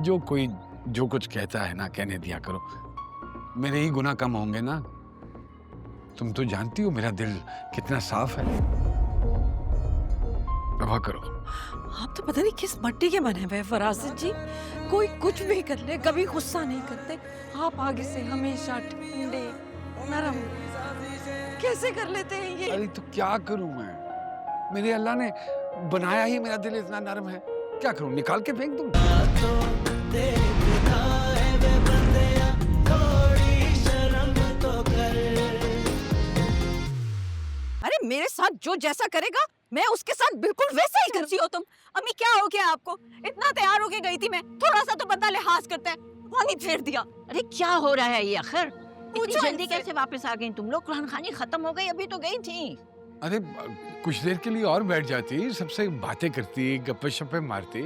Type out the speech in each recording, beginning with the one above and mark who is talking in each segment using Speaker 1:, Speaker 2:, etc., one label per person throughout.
Speaker 1: जो कोई जो कुछ कहता है ना, कहने दिया करो। मेरे ही गुनाह कम होंगे ना। तुम तो जानती हो मेरा दिल कितना साफ है। तौबा करो।
Speaker 2: आप तो पता नहीं किस मट्टी के बने हुए हैं फरासत जी। कोई कुछ भी कर ले कभी गुस्सा नहीं करते। आप आगे से हमेशा ठंडे नरम कैसे कर लेते हैं ये?
Speaker 1: अरे तो क्या करूं मैं? मेरे अल्लाह ने बनाया ही मेरा दिल इतना नरम है। क्या करूं, निकाल के फेंक दूं?
Speaker 2: अरे मेरे साथ जो जैसा करेगा मैं उसके साथ बिल्कुल वैसा ही करती हो तुम। अम्मी क्या हो गया आपको? इतना तैयार होके गई थी मैं, थोड़ा सा तो बंदा लिहाज करता है, पानी फेर दिया।
Speaker 3: अरे क्या हो रहा है ये आखिर? इतनी
Speaker 2: पूछो
Speaker 3: जल्दी
Speaker 2: इनसे।
Speaker 3: कैसे वापस आ गई तुम लोग? कुरान खानी खत्म हो गई, अभी तो गई थी।
Speaker 1: अरे कुछ देर के लिए और बैठ जाती, सबसे बातें करती, गप्पे शप्पे मारती,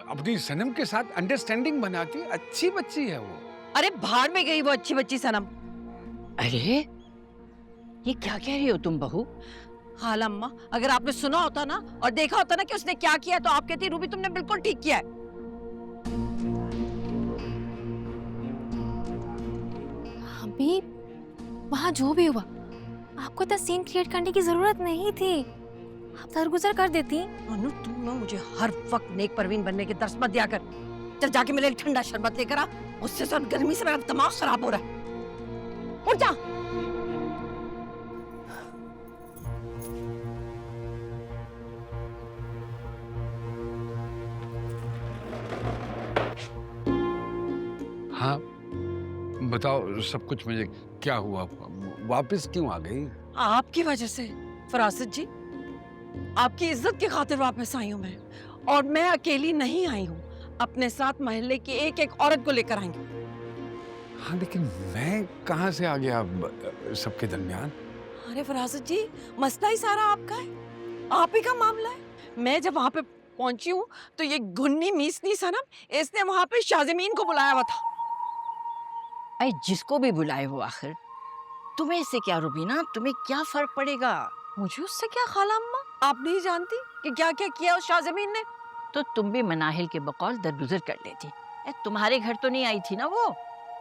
Speaker 1: अपनी सनम के साथ अंडरस्टैंडिंग बनाती। अच्छी बच्ची है वो।
Speaker 2: अरे बाहर में गई वो अच्छी बच्ची सनम।
Speaker 3: अरे ये क्या कह रही हो तुम बहू?
Speaker 2: हाँ अम्मा, अगर आपने सुना होता ना और देखा होता ना कि उसने क्या किया तो आप कहती रूबी तुमने बिल्कुल ठीक किया है।
Speaker 4: अभी वहाँ जो भी हुआ आपको इतना सीन क्रिएट करने की जरूरत नहीं थी। आप दरगुजर कर देती।
Speaker 2: अनु तुम ना मुझे हर वक्त नेक परवीन बनने के दर्श मत दिया कर। चल जाके मेरे लिए ठंडा शरबत लेकर आ, उससे साथ गर्मी से मेरा दिमाग खराब हो रहा है। उठ जा।
Speaker 1: हाँ बताओ सब कुछ। मुझे क्या हुआ, वापस क्यों आ गई?
Speaker 2: आपकी वजह से फरासत जी, आपकी इज्जत की खातिर वापस आई हूँ मैं। और मैं अकेली नहीं आई हूँ, अपने साथ मोहल्ले की एक एक औरत को लेकर आई हूँ।
Speaker 1: हाँ लेकिन मैं कहाँ से आ गया सबके दरमियान?
Speaker 2: अरे फरासत जी, मसला ही सारा आपका है, आप ही का मामला है। मैं जब वहाँ पे पहुंची हूँ तो ये घुन्नी मीसनी सनम इसने वहाँ पे शाज़मीन को बुलाया हुआ था।
Speaker 3: अरे जिसको भी बुलाए हो आखिर तुम्हें इससे क्या रुबीना, तुम्हें क्या फर्क पड़ेगा?
Speaker 2: मुझे उससे क्या खाला अम्मा, आप नहीं जानती कि क्या क्या किया उस शाज़मीन ने।
Speaker 3: तो तुम भी मनाहिल के बकौल दरगुजर कर लेती। तुम्हारे घर तो नहीं आई थी ना वो?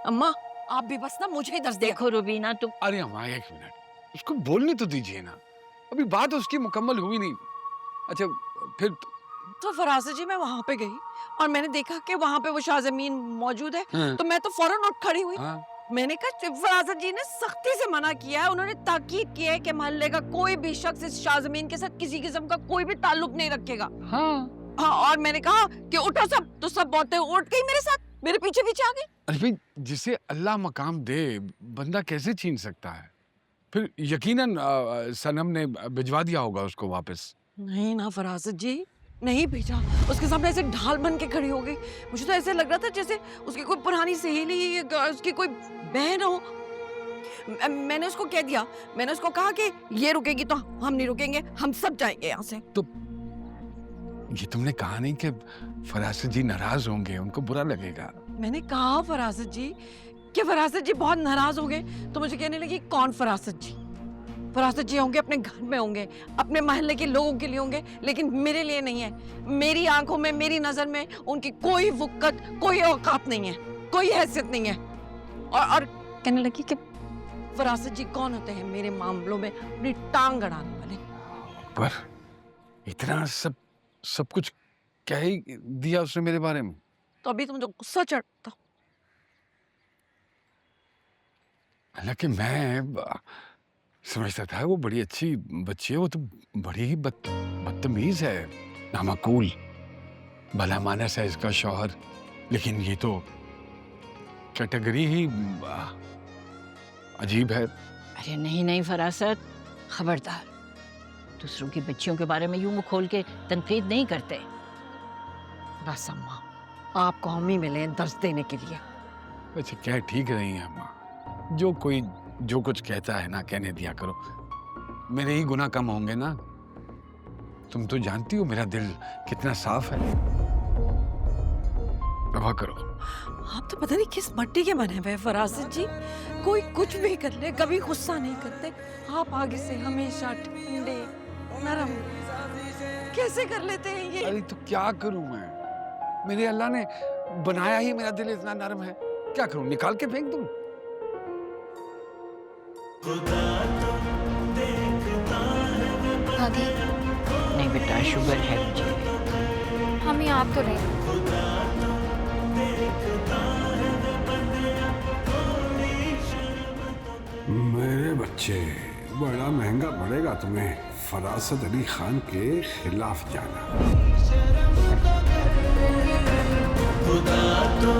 Speaker 2: अम्मा आप भी बस ना मुझे ही दर्द
Speaker 3: देखो रुबीना तुम।
Speaker 1: अरे अम्मा एक मिनट, उसको बोलने तो दीजिए ना, अभी बात उसकी मुकम्मल हुई नहीं। अच्छा फिर
Speaker 2: तो फरासत जी मैं वहाँ पे गई और मैंने देखा कि वहाँ पे वो शाज़मीन मौजूद है।
Speaker 1: हाँ।
Speaker 2: तो मैं तो फौरन उठ खड़ी हुई।
Speaker 1: हाँ?
Speaker 2: मैंने कहा फरासत जी ने सख्ती से मना किया है, उन्होंने ताकीद की है कि मोहल्ले का कोई भी शख्स इस शाज़मीन के साथ किसी किस्म का कोई भी ताल्लुक नहीं रखेगा।
Speaker 1: हाँ।
Speaker 2: हाँ और मैंने कहा कि उठो सब, तो सब बातें उठ गई मेरे साथ, मेरे पीछे पीछे आ गई।
Speaker 1: अरे भाई जिसे अल्लाह मकाम दे बंदा कैसे छीन सकता है? फिर यकीनन सनम ने भिजवा दिया होगा उसको वापस।
Speaker 2: नहीं ना फरासत जी, नहीं भेजा। उसके सामने ऐसे ढाल बन के खड़ी हो गई। मुझे तो ऐसे लग रहा था जैसे उसकी कोई पुरानी सहेली, उसकी कोई बहन हो। मैंने उसको कह दिया, मैंने उसको कहा कि ये रुकेगी तो हम नहीं रुकेंगे, हम सब जाएंगे यहाँ से।
Speaker 1: तो ये तुमने कहा नहीं कि फरासत जी नाराज होंगे, उनको बुरा लगेगा?
Speaker 2: मैंने कहा फरासत जी कि फरासत जी बहुत नाराज हो गए। तो मुझे कहने लगी कौन फरासत जी? फरासत जी होंगे अपने घर में होंगे, अपने मोहल्ले के लोगों के लिए होंगे, लेकिन मेरे लिए नहीं है। मेरी आंखों में, मेरी नजर में उनकी कोई वक़्त, कोई औकात नहीं है, कोई हैसियत नहीं है। और कहने लगी कि फरासत जी कौन होते हैं मेरे मामलों में अपनी टांग अड़ाने वाले।
Speaker 1: पर इतना सब कुछ कह ही दिया उसने मेरे बारे में।
Speaker 2: तो अभी तो मुझे गुस्सा चढ़ता।
Speaker 1: हालांकि मैं समझता था वो बड़ी अच्छी बच्ची है, वो तो बड़ी ही बदतमीज है, नामाकूल, भला मानस है इसका शौहर। लेकिन ये तो कैटेगरी ही अजीब है।
Speaker 3: अरे नहीं नहीं फरासत, खबरदार, दूसरों की बच्चियों के बारे में यूं मुंह खोल के तनकीद नहीं करते।
Speaker 2: बस अम्मा, आपको हम ही मिले हैं दर्द देने के लिए।
Speaker 1: वैसे क्या ठीक रही है अम्मा, जो कोई जो कुछ कहता है ना, कहने दिया करो। मेरे ही गुनाह कम होंगे ना। तुम तो जानती हो मेरा दिल कितना साफ है। तौबा करो।
Speaker 2: आप तो पता नहीं किस मट्टी के बने हुए हैं फरासत जी। कोई कुछ भी कर ले कभी गुस्सा नहीं करते। आप आगे से हमेशा ठंडे नरम कैसे कर लेते हैं ये?
Speaker 1: अरे तो क्या करूं मैं? मेरे अल्लाह ने बनाया ही मेरा दिल इतना नरम है, क्या करूं, निकाल के फेंक दूं?
Speaker 4: दादी
Speaker 3: नहीं बेटा, शुगर है मुझे।
Speaker 4: मम्मी आप तो नहीं।
Speaker 1: मेरे बच्चे, बड़ा महंगा पड़ेगा तुम्हें फरासत अली खान के खिलाफ जाना।
Speaker 5: खुदा तो